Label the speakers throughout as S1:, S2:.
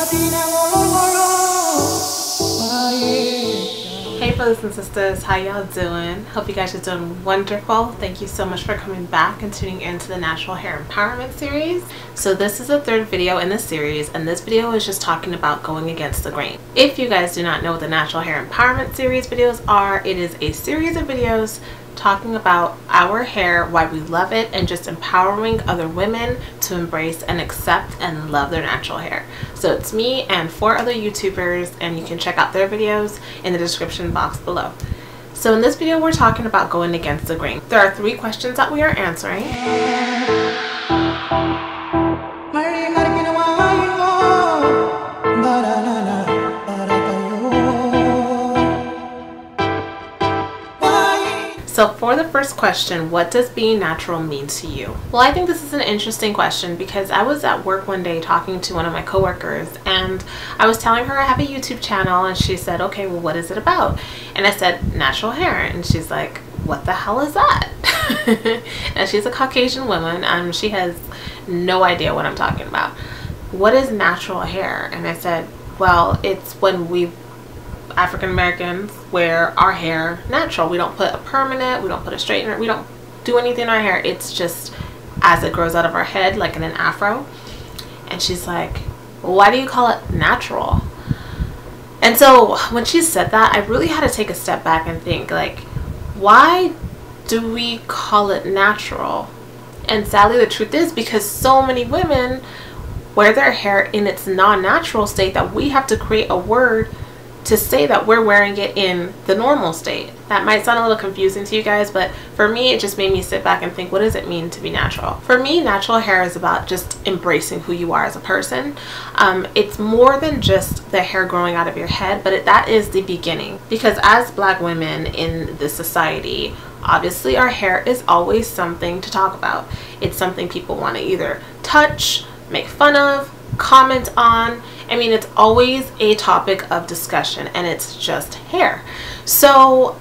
S1: Hey brothers and sisters, how y'all doing? Hope you guys are doing wonderful. Thank you so much for coming back and tuning into the Natural Hair Empowerment series. So this is the third video in this series, and this video is just talking about going against the grain. If you guys do not know what the Natural Hair Empowerment series videos are, it is a series of videos talking about our hair, why we love it, and just empowering other women to embrace and accept and love their natural hair. So it's me and 4 other YouTubers, and you can check out their videos in the description box below. So in this video, we're talking about going against the grain. There are 3 questions that we are answering. So for the first question, what does being natural mean to you? Well, I think this is an interesting question because I was at work one day talking to one of my coworkers, and I was telling her I have a YouTube channel, and she said, okay, well, what is it about? And I said, natural hair. And she's like, what the hell is that? And she's a Caucasian woman, and she has no idea what I'm talking about. What is natural hair? And I said, well, it's when we African Americans wear our hair natural. We don't put a permanent, we don't put a straightener, we don't do anything in our hair. It's just as it grows out of our head, like in an afro. And she's like, well, why do you call it natural? And so when she said that, I really had to take a step back and think, like, why do we call it natural? And sadly, the truth is because so many women wear their hair in its non-natural state that we have to create a word to say that we're wearing it in the normal state. That might sound a little confusing to you guys, but for me, it just made me sit back and think, what does it mean to be natural? For me, natural hair is about just embracing who you are as a person. It's more than just the hair growing out of your head, but that is the beginning. Because as Black women in this society, obviously our hair is always something to talk about. It's something people want to either touch, make fun of, comment on. I mean, it's always a topic of discussion, and it's just hair. So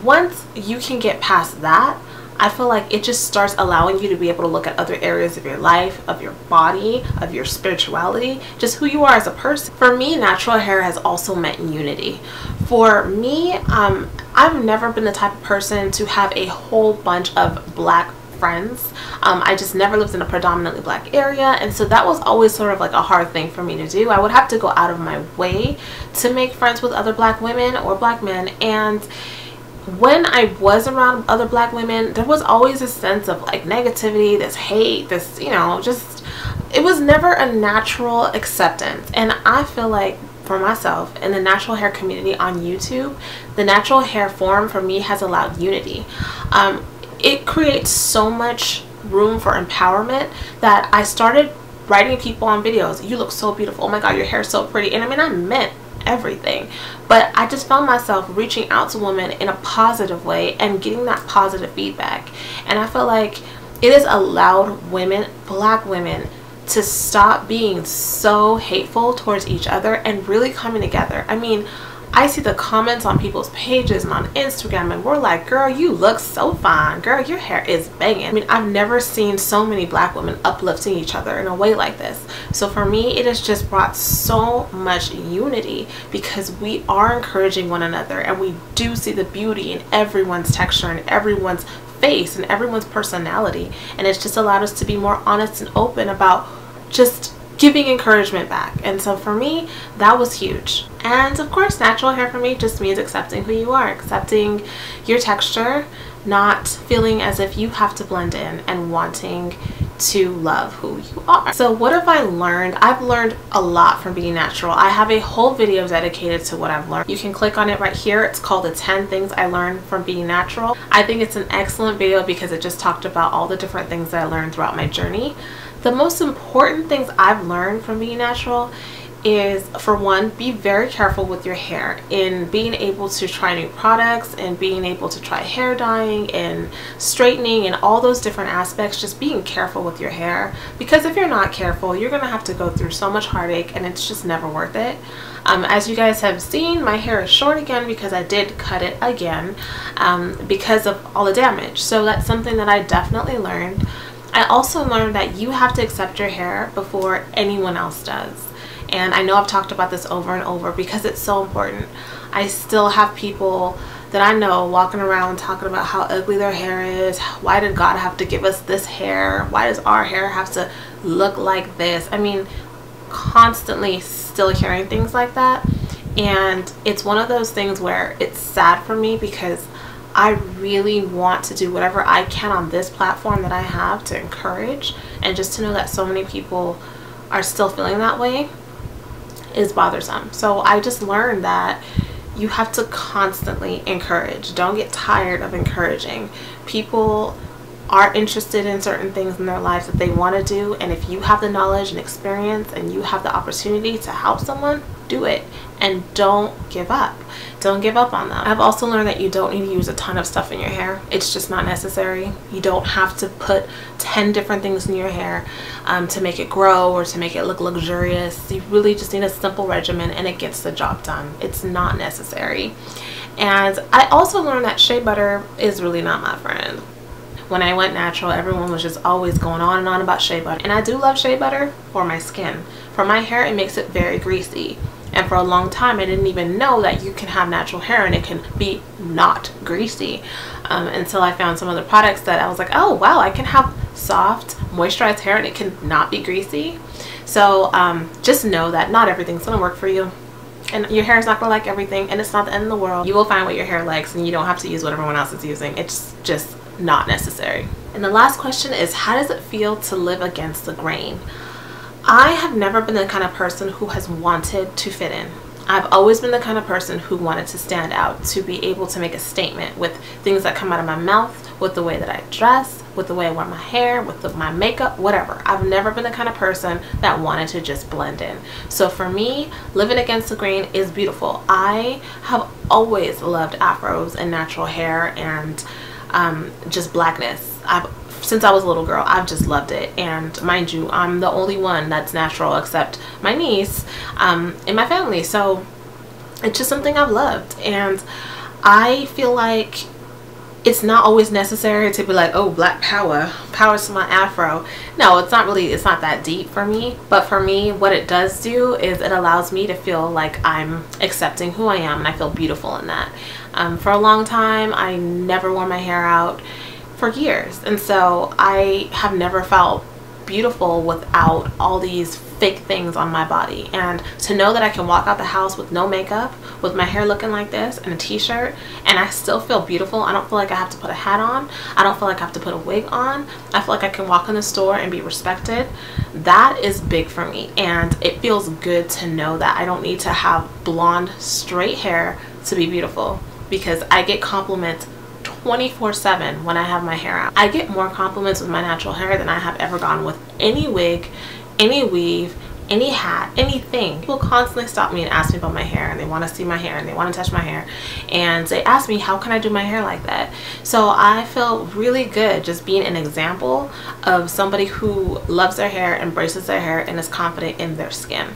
S1: once you can get past that, I feel like it just starts allowing you to be able to look at other areas of your life, of your body, of your spirituality, just who you are as a person. For me, natural hair has also meant unity. For me, I've never been the type of person to have a whole bunch of Black friends. I just never lived in a predominantly Black area, and so that was always sort of like a hard thing for me to do. I would have to go out of my way to make friends with other Black women or Black men, and when I was around other Black women, there was always a sense of like negativity, this hate, this, you know, just, it was never a natural acceptance. And I feel like for myself in the natural hair community on YouTube, the natural hair forum for me has allowed unity. It creates so much room for empowerment that I started writing people on videos. You look so beautiful. Oh my God, your hair is so pretty. And I mean, I meant everything, but I just found myself reaching out to women in a positive way and getting that positive feedback. And I feel like it has allowed women, Black women, to stop being so hateful towards each other and really coming together. I mean, I see the comments on people's pages and on Instagram, and we're like, girl, you look so fine. Girl, your hair is banging. I mean, I've never seen so many Black women uplifting each other in a way like this. So for me, it has just brought so much unity because we are encouraging one another, and we do see the beauty in everyone's texture and everyone's face and everyone's personality. And it's just allowed us to be more honest and open about just giving encouragement back. And so for me, that was huge. And of course, natural hair for me just means accepting who you are, accepting your texture, not feeling as if you have to blend in, and wanting to love who you are. So what have I learned? I've learned a lot from being natural. I have a whole video dedicated to what I've learned. You can click on it right here. It's called the 10 things I learned from being natural. I think it's an excellent video because it just talked about all the different things that I learned throughout my journey. The most important things I've learned from being natural is, for one, be very careful with your hair in being able to try new products and being able to try hair dyeing and straightening and all those different aspects. Just being careful with your hair, because if you're not careful, you're gonna have to go through so much heartache, and it's just never worth it. As you guys have seen, my hair is short again because I did cut it again because of all the damage. So that's something that I definitely learned. I also learned that you have to accept your hair before anyone else does. And I know I've talked about this over and over because it's so important. I still have people that I know walking around talking about how ugly their hair is. Why did God have to give us this hair? Why does our hair have to look like this? I mean, constantly still hearing things like that. And it's one of those things where it's sad for me because I really want to do whatever I can on this platform that I have to encourage, and just to know that so many people are still feeling that way is bothersome. So I just learned that you have to constantly encourage. Don't get tired of encouraging. People are interested in certain things in their lives that they want to do, and if you have the knowledge and experience and you have the opportunity to help someone, do it, and don't give up. Don't give up on them. I've also learned that you don't need to use a ton of stuff in your hair. It's just not necessary. You don't have to put 10 different things in your hair to make it grow or to make it look luxurious. You really just need a simple regimen and it gets the job done. It's not necessary. And I also learned that shea butter is really not my friend. When I went natural, everyone was just always going on and on about shea butter. And I do love shea butter for my skin. For my hair, it makes it very greasy. And for a long time, I didn't even know that you can have natural hair and it can be not greasy. Until I found some other products that I was like, oh wow, I can have soft, moisturized hair and it can not be greasy. So just know that not everything's gonna work for you. And your hair is not gonna like everything, and it's not the end of the world. You will find what your hair likes and you don't have to use what everyone else is using. It's just not necessary. And the last question is, how does it feel to live against the grain? I have never been the kind of person who has wanted to fit in. I've always been the kind of person who wanted to stand out, to be able to make a statement with things that come out of my mouth, with the way that I dress, with the way I wear my hair, with my makeup, whatever. I've never been the kind of person that wanted to just blend in. So for me, living against the grain is beautiful. I have always loved afros and natural hair and just blackness. Since I was a little girl, I've just loved it. And mind you, I'm the only one that's natural except my niece in my family. So it's just something I've loved. And I feel like it's not always necessary to be like, oh, black power to my afro. No, it's not that deep for me. But for me, what it does do is it allows me to feel like I'm accepting who I am, and I feel beautiful in that. For a long time, I never wore my hair out for years, and so I have never felt beautiful without all these fake things on my body. And to know that I can walk out the house with no makeup, with my hair looking like this and a t-shirt, and I still feel beautiful. I don't feel like I have to put a hat on. I don't feel like I have to put a wig on. I feel like I can walk in the store and be respected. That is big for me, and it feels good to know that I don't need to have blonde straight hair to be beautiful, because I get compliments 24/7 when I have my hair out. I get more compliments with my natural hair than I have ever gotten with any wig, any weave, any hat, anything. People constantly stop me and ask me about my hair, and they want to see my hair and they want to touch my hair, and they ask me, how can I do my hair like that? So I feel really good just being an example of somebody who loves their hair, embraces their hair, and is confident in their skin.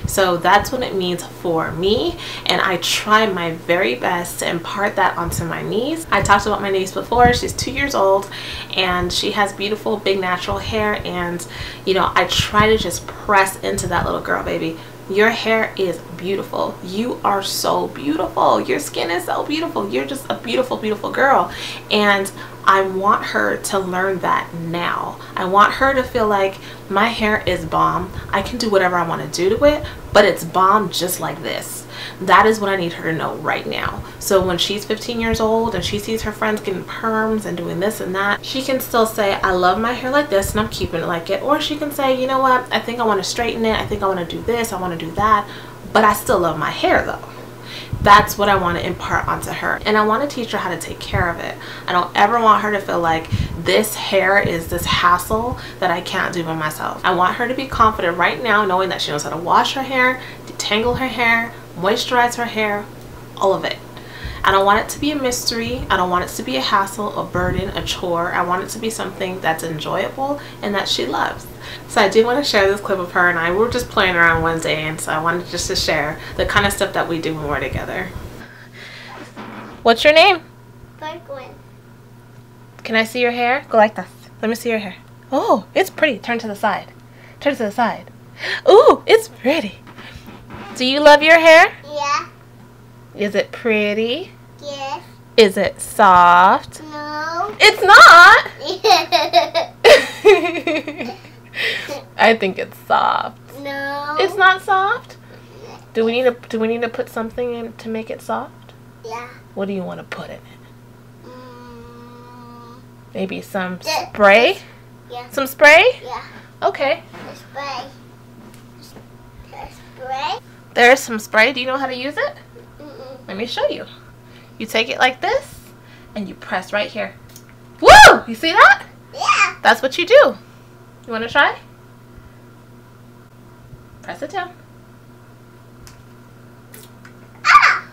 S1: So that's what it means for me, and I try my very best to impart that onto my niece. I talked about my niece before. She's 2 years old and she has beautiful big natural hair, and you know, I try to just press into that little girl, baby. Your hair is beautiful. You are so beautiful. Your skin is so beautiful. You're just a beautiful, beautiful girl. And I want her to learn that now. I want her to feel like my hair is bomb. I can do whatever I want to do to it, but it's bomb just like this. That is what I need her to know right now. So when she's 15 years old and she sees her friends getting perms and doing this and that, she can still say, I love my hair like this and I'm keeping it like it. Or she can say, you know what, I think I want to straighten it. I think I want to do this. I want to do that. But I still love my hair though. That's what I want to impart onto her, and I want to teach her how to take care of it. I don't ever want her to feel like this hair is this hassle that I can't do by myself. I want her to be confident right now, knowing that she knows how to wash her hair, detangle her hair, moisturize her hair, all of it. I don't want it to be a mystery. I don't want it to be a hassle, a burden, a chore. I want it to be something that's enjoyable and that she loves. So I do want to share this clip of her and I. We were just playing around one day, and so I wanted just to share the kind of stuff that we do when we're together. What's your name?
S2: Franklin.
S1: Can I see your hair? Go like this. Let me see your hair. Oh, it's pretty. Turn to the side. Turn to the side. Ooh, it's pretty. Do you love your hair?
S2: Yeah.
S1: Is it pretty?
S2: Yes.
S1: Is it soft?
S2: No.
S1: It's not. I think it's soft.
S2: No.
S1: It's not soft? Do we need to put something in to make it soft?
S2: Yeah.
S1: What do you want to put in it? Maybe some
S2: Yeah.
S1: spray?
S2: Yeah.
S1: Some spray?
S2: Yeah.
S1: Okay.
S2: The spray. The spray.
S1: There's some spray. Do you know how to use it?
S2: Mm-mm.
S1: Let me show you. You take it like this and you press right here. Woo! You see that?
S2: Yeah.
S1: That's what you do. You want to try? Press it down.
S2: Ah!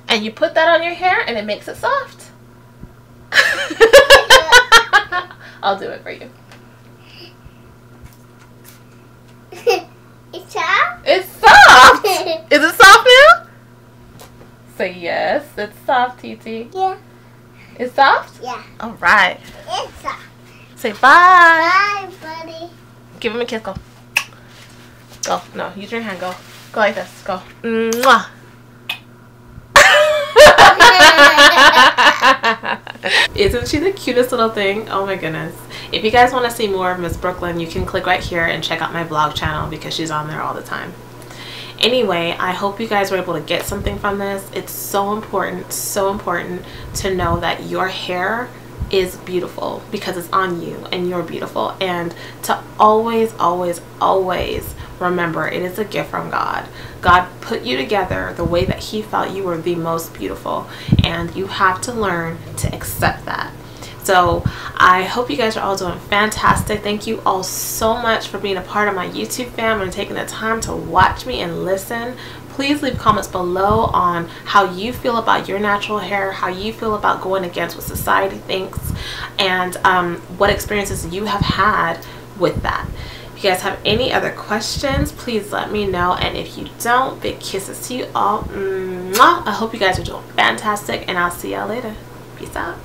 S1: And you put that on your hair and it makes it soft. I'll do it for you.
S2: It's soft?
S1: It's soft! Is it soft now? Say yes. It's soft, TT.
S2: Yeah.
S1: It's soft?
S2: Yeah.
S1: Alright.
S2: It's soft.
S1: Say bye.
S2: Bye, buddy.
S1: Give him a kiss. Go. Go. No, use your hand. Go. Go like this. Go. Mwah. Isn't she the cutest little thing? Oh my goodness. If you guys want to see more of Miss Brooklyn, you can click right here and check out my vlog channel because she's on there all the time. Anyway, I hope you guys were able to get something from this. It's so important to know that your hair is beautiful because it's on you and you're beautiful, and to always remember it is a gift from God. God put you together the way that he felt you were the most beautiful, and you have to learn to accept that. So I hope you guys are all doing fantastic. Thank you all so much for being a part of my YouTube fam and taking the time to watch me and listen. Please leave comments below on how you feel about your natural hair, how you feel about going against what society thinks, and what experiences you have had with that. If you guys have any other questions, please let me know. And if you don't, big kisses to you all. Mwah. I hope you guys are doing fantastic, and I'll see y'all later. Peace out.